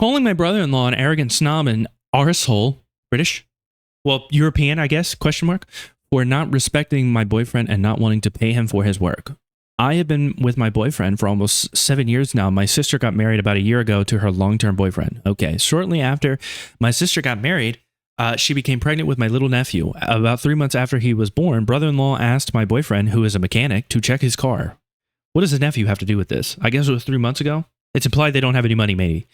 calling my brother-in-law an arrogant snob and arsehole, British, well, European, I guess, question mark, for not respecting my boyfriend and not wanting to pay him for his work. I have been with my boyfriend for almost 7 years now. My sister got married about a year ago to her long-term boyfriend. Okay, shortly after my sister got married, she became pregnant with my little nephew. About 3 months after he was born, brother-in-law asked my boyfriend, who is a mechanic, to check his car. What does his nephew have to do with this? I guess it was 3 months ago. It's implied they don't have any money, maybe.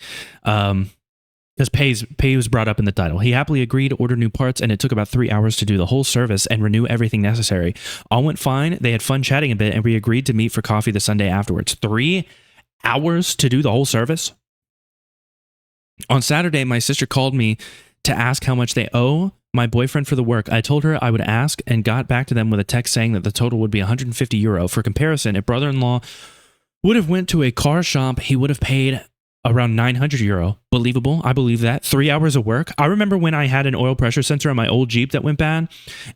Because pay was brought up in the title. He happily agreed to order new parts, and it took about 3 hours to do the whole service and renew everything necessary. All went fine. They had fun chatting a bit, and we agreed to meet for coffee the Sunday afterwards. 3 hours to do the whole service? On Saturday, my sister called me to ask how much they owe my boyfriend for the work. I told her I would ask and got back to them with a text saying that the total would be €150. For comparison, if brother-in-law would have went to a car shop, he would have paid around €900. Believable. I believe that. 3 hours of work. I remember when I had an oil pressure sensor on my old Jeep that went bad,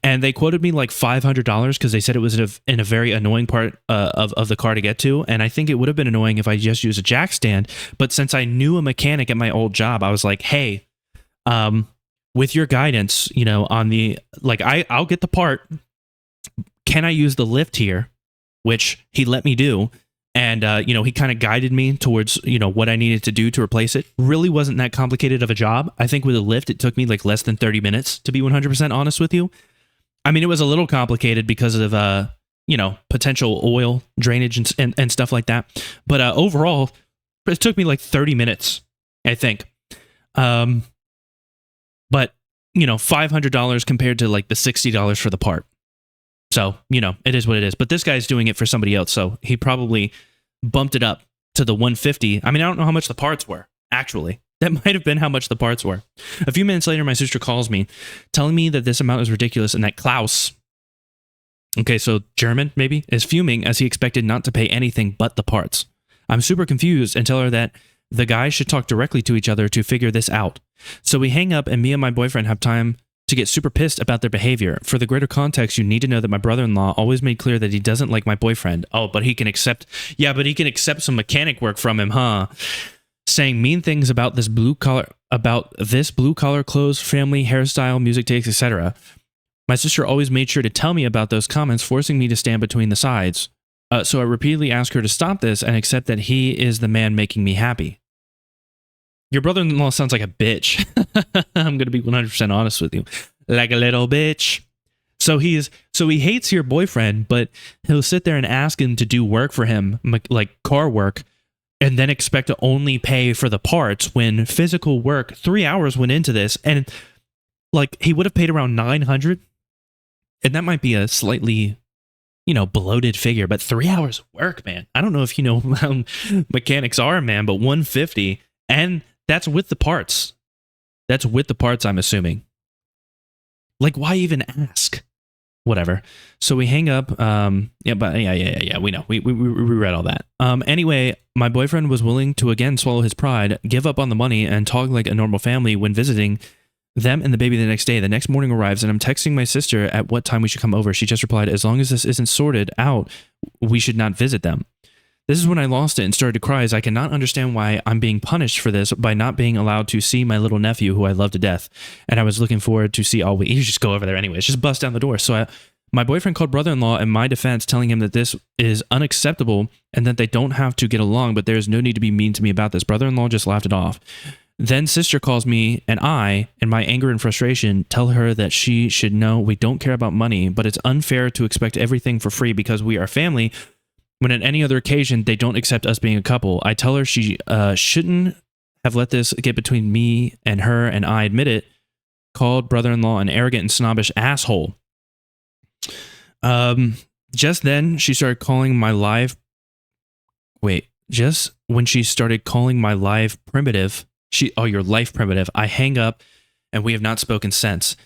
and they quoted me like $500 because they said it was in a very annoying part of the car to get to. And I think it would have been annoying if I just used a jack stand. But since I knew a mechanic at my old job, I was like, hey, with your guidance, you know, on the, like, I'll get the part. Can I use the lift here? Which he let me do. And, you know, he kind of guided me towards, you know, what I needed to do to replace it. Really wasn't that complicated of a job. I think with a lift, it took me like less than 30 minutes, to be 100% honest with you. I mean, it was a little complicated because of, you know, potential oil drainage and stuff like that. But overall, it took me like 30 minutes, I think. But, you know, $500 compared to like the $60 for the part. So, you know, it is what it is. But this guy's doing it for somebody else, so he probably bumped it up to the $150. I mean, I don't know how much the parts were, actually. That might have been how much the parts were. A few minutes later, my sister calls me, telling me that this amount is ridiculous and that Klaus, okay, so German, maybe, is fuming as he expected not to pay anything but the parts. I'm super confused and tell her that the guys should talk directly to each other to figure this out. So we hang up, and me and my boyfriend have time to get super pissed about their behavior. For the greater context, you need to know that my brother-in-law always made clear that he doesn't like my boyfriend. Oh, but he can accept some mechanic work from him, huh? Saying mean things about this blue collar clothes, family, hairstyle, music takes, etc. My sister always made sure to tell me about those comments, forcing me to stand between the sides. So I repeatedly asked her to stop this and accept that he is the man making me happy. Your brother-in-law sounds like a bitch. I'm going to be 100% honest with you. Like a little bitch. So he hates your boyfriend, but he'll sit there and ask him to do work for him, like car work, and then expect to only pay for the parts when physical work, 3 hours went into this, and like he would have paid around $900. And that might be a slightly, you know, bloated figure, but 3 hours of work, man. I don't know if you know how mechanics are, man, but $150, and that's with the parts. That's with the parts, I'm assuming. Like, why even ask? Whatever. So we hang up. Yeah. We know. We read all that. Anyway, my boyfriend was willing to again swallow his pride, give up on the money, and talk like a normal family when visiting them and the baby the next day. The next morning arrives, and I'm texting my sister at what time we should come over. She just replied, as long as this isn't sorted out, we should not visit them. This is when I lost it and started to cry, as I cannot understand why I'm being punished for this by not being allowed to see my little nephew, who I love to death. And I was looking forward to see all week. You just go over there anyways, just bust down the door. So my boyfriend called brother-in-law in my defense, telling him that this is unacceptable and that they don't have to get along, but there's no need to be mean to me about this. Brother-in-law just laughed it off. Then sister calls me, and I, in my anger and frustration, tell her that she should know we don't care about money, but it's unfair to expect everything for free because we are family, when at any other occasion, they don't accept us being a couple. I tell her she shouldn't have let this get between me and her, and I admit it, called brother-in-law an arrogant and snobbish asshole. Just then, she started calling my live... Just when she started calling my live primitive... your life primitive. I hang up, and we have not spoken since.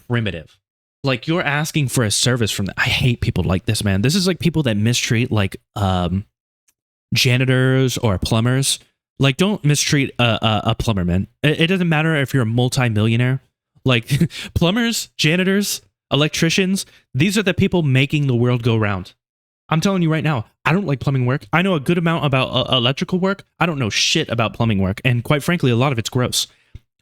Primitive. Like, you're asking for a service from them. I hate people like this, man. This is like people that mistreat, like, janitors or plumbers. Like, don't mistreat a plumber, man. It doesn't matter if you're a multi-millionaire. Like, plumbers, janitors, electricians, these are the people making the world go round. I'm telling you right now, I don't like plumbing work. I know a good amount about electrical work. I don't know shit about plumbing work. And quite frankly, a lot of it's gross.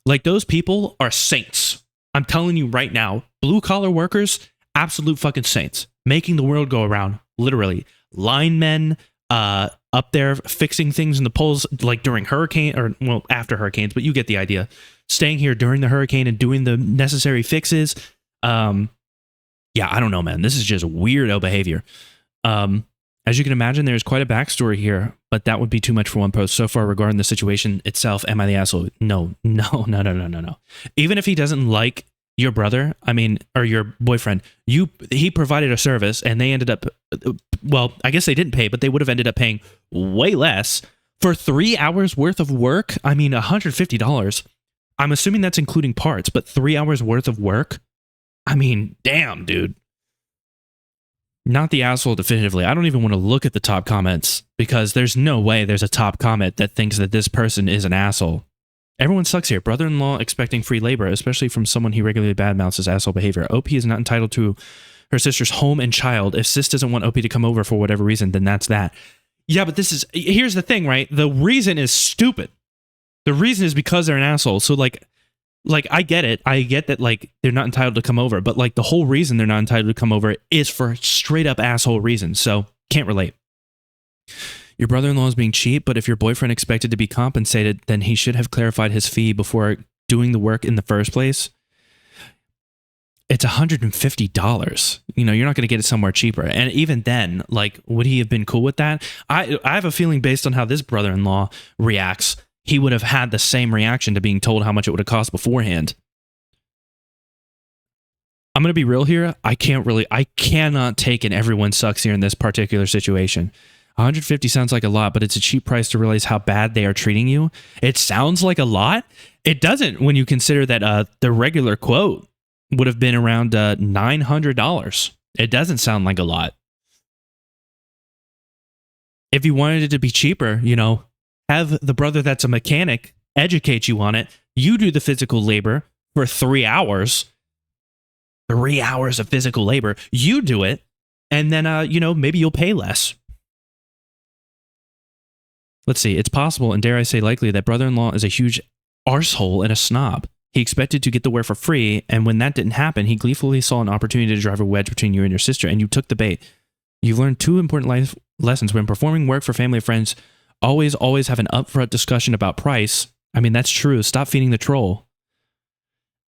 Like, those people are saints. I'm telling you right now, blue collar workers, absolute fucking saints, making the world go around, literally. Linemen, up there fixing things in the poles, like during hurricane, or well, after hurricanes, but you get the idea. Staying here during the hurricane and doing the necessary fixes. Yeah, I don't know, man. This is just weirdo behavior. As you can imagine, there's quite a backstory here, but that would be too much for one post. So far, regarding the situation itself, am I the asshole? No. Even if he doesn't like your brother, I mean, or your boyfriend, he provided a service, and they ended up, well, I guess they didn't pay, but they would have ended up paying way less for 3 hours worth of work. I mean, $150. I'm assuming that's including parts, but 3 hours worth of work? I mean, damn, dude. Not the asshole definitively. I don't even want to look at the top comments, because there's no way there's a top comment that thinks that this person is an asshole. Everyone sucks here. Brother-in-law expecting free labor, especially from someone he regularly badmouths his asshole behavior. OP is not entitled to her sister's home and child. If sis doesn't want OP to come over for whatever reason, then that's that. Yeah, but here's the thing, right? The reason is stupid. The reason is because they're an asshole. So like I get it. I get that, like, they're not entitled to come over, but like the whole reason they're not entitled to come over is for straight up asshole reasons. So can't relate. Your brother-in-law is being cheap, but if your boyfriend expected to be compensated, then he should have clarified his fee before doing the work in the first place. It's $150. You know, you're not going to get it somewhere cheaper. And even then, like, would he have been cool with that? I have a feeling, based on how this brother-in-law reacts, he would have had the same reaction to being told how much it would have cost beforehand. I'm going to be real here. I cannot take an everyone sucks here in this particular situation. 150 sounds like a lot, but it's a cheap price to realize how bad they are treating you. It sounds like a lot. It doesn't when you consider that the regular quote would have been around $900. It doesn't sound like a lot. If you wanted it to be cheaper, you know, have the brother that's a mechanic educate you on it. You do the physical labor for 3 hours. 3 hours of physical labor. You do it, and then, you know, maybe you'll pay less. Let's see. It's possible, and dare I say likely, that brother-in-law is a huge arsehole and a snob. He expected to get the work for free, and when that didn't happen, he gleefully saw an opportunity to drive a wedge between you and your sister, and you took the bait. You've learned two important life lessons. When performing work for family and friends, always have an upfront discussion about price. I mean, that's true. Stop feeding the troll.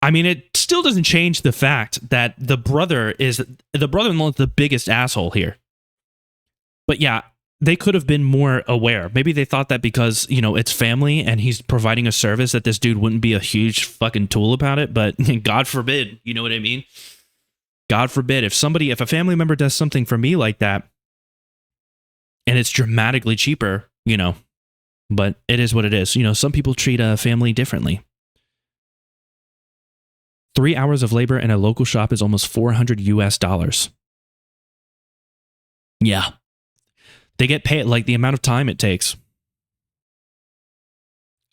I mean, it still doesn't change the fact that the brother-in-law is the biggest asshole here. But yeah, they could have been more aware. Maybe they thought that because, you know, it's family and he's providing a service that this dude wouldn't be a huge fucking tool about it. But God forbid, you know what I mean? God forbid, if a family member does something for me like that and it's dramatically cheaper, you know, but it is what it is. You know, some people treat a family differently. 3 hours of labor in a local shop is almost $400 US. Yeah. They get paid like the amount of time it takes.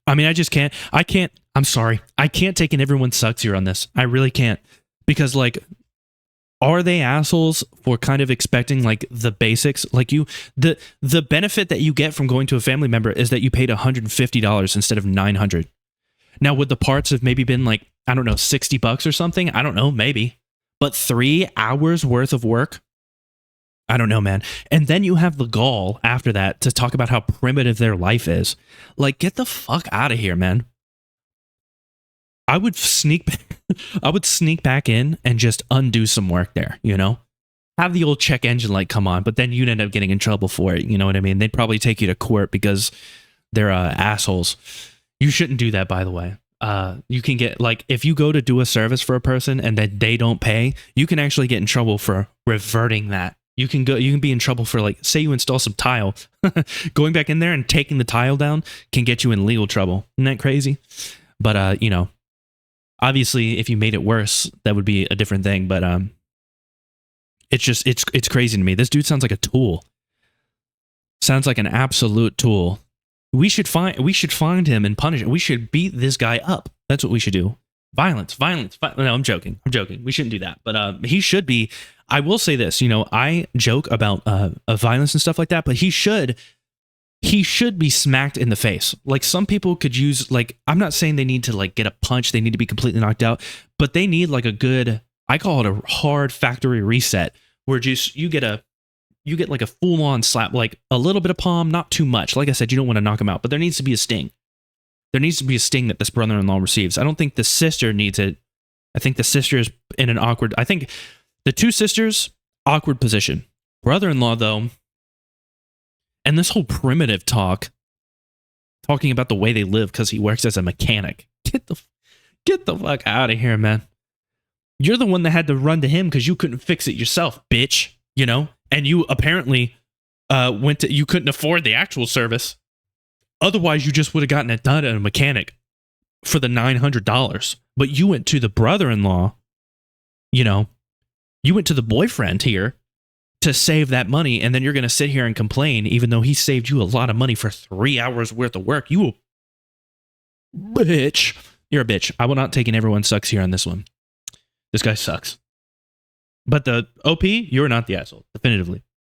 I mean, I'm sorry. I can't take an everyone sucks here on this. I really can't. Because, like, are they assholes for kind of expecting, like, the basics? Like, the benefit that you get from going to a family member is that you paid $150 instead of $900. Now, would the parts have maybe been like, I don't know, $60 or something? I don't know, maybe. But 3 hours worth of work? I don't know, man. And then you have the gall after that to talk about how primitive their life is. Like, get the fuck out of here, man. I would sneak back in and just undo some work there, you know? Have the old check engine light come on, but then you'd end up getting in trouble for it, you know what I mean? They'd probably take you to court because they're assholes. You shouldn't do that, by the way. You can get, like, if you go to do a service for a person and then they don't pay, you can actually get in trouble for reverting that. You can be in trouble for, like, say you install some tile. Going back in there and taking the tile down can get you in legal trouble. Isn't that crazy? But, you know, obviously, if you made it worse, that would be a different thing. But it's crazy to me. This dude sounds like a tool. Sounds like an absolute tool. We should find him and punish him. We should beat this guy up. That's what we should do. Violence. No, I'm joking. We shouldn't do that. But he should be. I will say this, you know, I joke about violence and stuff like that, but he should be smacked in the face. Like, some people could use, like, I'm not saying they need to like get a punch, they need to be completely knocked out, but they need like a good, I call it a hard factory reset, where just you get like a full on slap, like a little bit of palm, not too much. Like I said, you don't want to knock him out, but there needs to be a sting. There needs to be a sting that this brother-in-law receives. I don't think the sister needs it. I think the sister is in an awkward, I think the two sisters, awkward position. Brother-in-law, though, and this whole primitive talking about the way they live because he works as a mechanic. Get the fuck out of here, man. You're the one that had to run to him because you couldn't fix it yourself, bitch. You know? And you apparently you couldn't afford the actual service. Otherwise, you just would have gotten it done at a mechanic for the $900. But you went to the brother-in-law, you know, you went to the boyfriend here to save that money, and then you're going to sit here and complain, even though he saved you a lot of money for 3 hours worth of work. You bitch. You're a bitch. I will not take an everyone sucks here on this one. This guy sucks. But the OP, you're not the asshole, definitively.